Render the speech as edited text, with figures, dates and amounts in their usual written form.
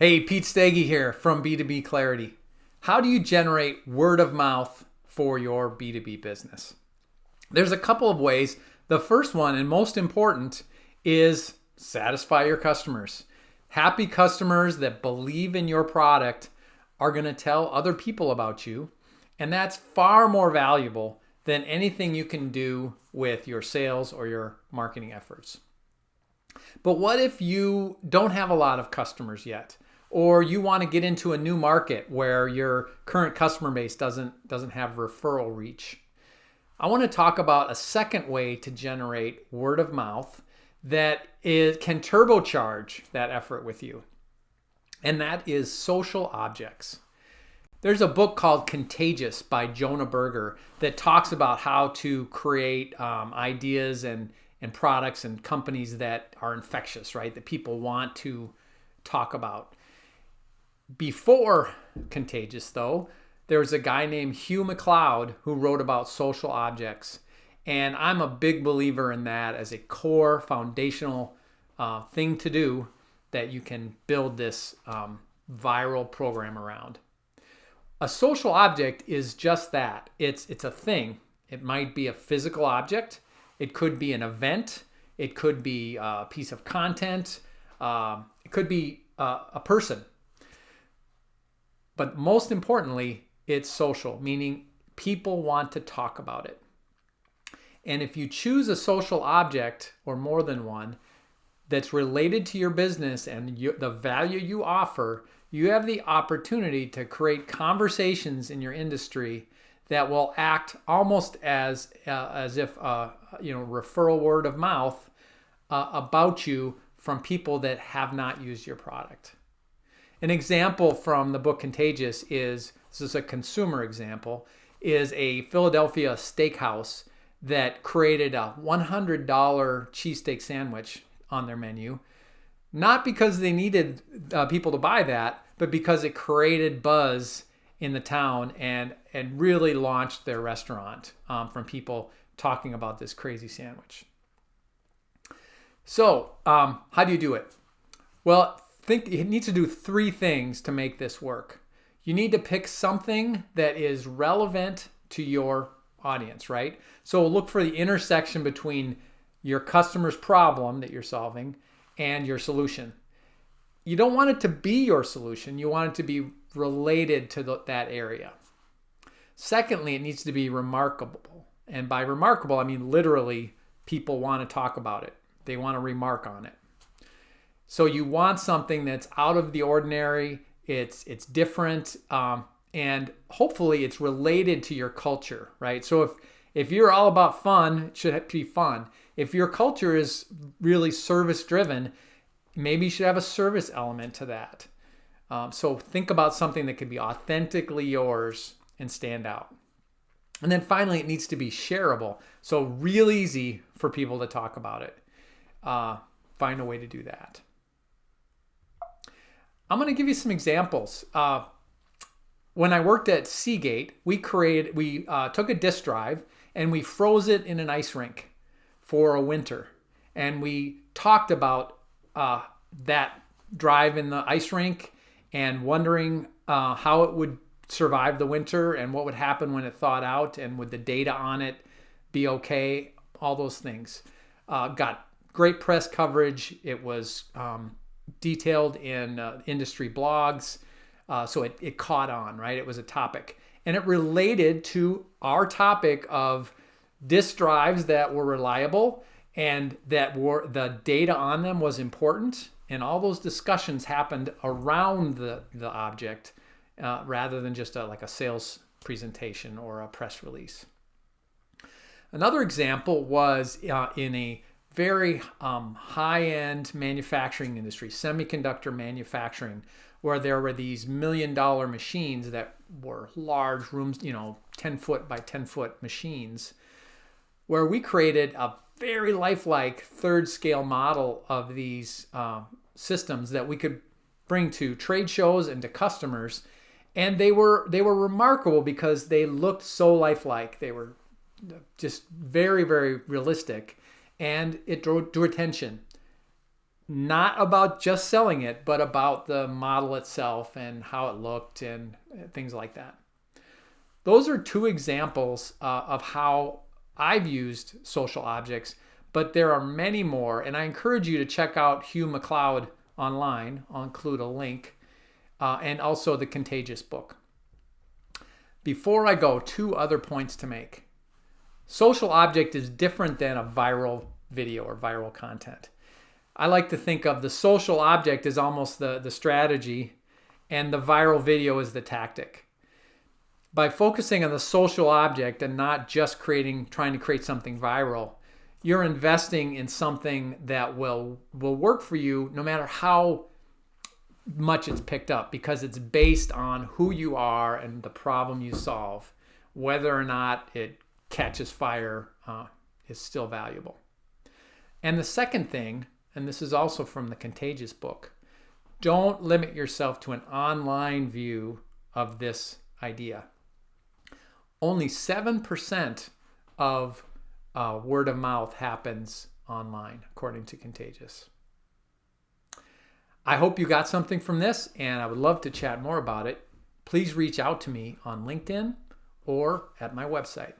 Hey, Pete Stege here from B2B Clarity. How do you generate word of mouth for your B2B business? There's a couple of ways. The first one, and most important, is satisfy your customers. Happy customers that believe in your product are going to tell other people about you, and that's far more valuable than anything you can do with your sales or your marketing efforts. But what if you don't have a lot of customers yet? Or you want to get into a new market where your current customer base doesn't have referral reach. I want to talk about a second way to generate word of mouth that can turbocharge that effort with you. And that is social objects. There's a book called Contagious by Jonah Berger that talks about how to create ideas and products and companies that are infectious, right? That people want to talk about. Before Contagious, though, there was a guy named Hugh MacLeod who wrote about social objects. And I'm a big believer in that as a core foundational thing to do that you can build this viral program around. A social object is just that. It's a thing. It might be a physical object. It could be an event. It could be a piece of content. It could be a person. But most importantly, it's social, meaning people want to talk about it. And if you choose a social object or more than one that's related to your business and the value you offer, you have the opportunity to create conversations in your industry that will act almost as if referral word of mouth about you from people that have not used your product. An example from the book Contagious this is a consumer example, is a Philadelphia steakhouse that created a $100 cheesesteak sandwich on their menu, not because they needed people to buy that, but because it created buzz in the town and really launched their restaurant from people talking about this crazy sandwich. So how do you do it? Well, you need to do three things to make this work. You need to pick something that is relevant to your audience, right? So look for the intersection between your customer's problem that you're solving and your solution. You don't want it to be your solution. You want it to be related to that area. Secondly, it needs to be remarkable. And by remarkable, I mean literally people want to talk about it. They want to remark on it. So you want something that's out of the ordinary, it's different, and hopefully it's related to your culture, right? So if you're all about fun, it should be fun. If your culture is really service-driven, maybe you should have a service element to that. So think about something that could be authentically yours and stand out. And then finally, it needs to be shareable. So real easy for people to talk about it. Find a way to do that. I'm going to give you some examples. When I worked at Seagate, we took a disk drive and we froze it in an ice rink for a winter. And we talked about that drive in the ice rink and wondering how it would survive the winter and what would happen when it thawed out and would the data on it be okay, all those things. Got great press coverage. It was detailed in industry blogs. So it caught on, right? It was a topic. And it related to our topic of disk drives that were reliable and that the data on them was important. And all those discussions happened around the object rather than just like a sales presentation or a press release. Another example was in a very high-end manufacturing industry, semiconductor manufacturing, where there were these $1 million machines that were large rooms, 10 foot by 10 foot machines, where we created a very lifelike third scale model of these systems that we could bring to trade shows and to customers. And they were remarkable because they looked so lifelike. They were just very, very realistic. And it drew attention. not about just selling it, but about the model itself and how it looked and things like that. Those are two examples of how I've used social objects, but there are many more. And I encourage you to check out Hugh MacLeod online. I'll include a link, and also the Contagious book. Before I go, two other points to make. Social object is different than a viral video or viral content. I like to think of the social object as almost the strategy, and the viral video is the tactic. By focusing on the social object and not just trying to create something viral, you're investing in something that will work for you no matter how much it's picked up, because it's based on who you are and the problem you solve. Whether or not it catches fire is still valuable. And the second thing, and this is also from the Contagious book, don't limit yourself to an online view of this idea. Only 7% of word of mouth happens online, according to Contagious. I hope you got something from this, and I would love to chat more about it. Please reach out to me on LinkedIn or at my website.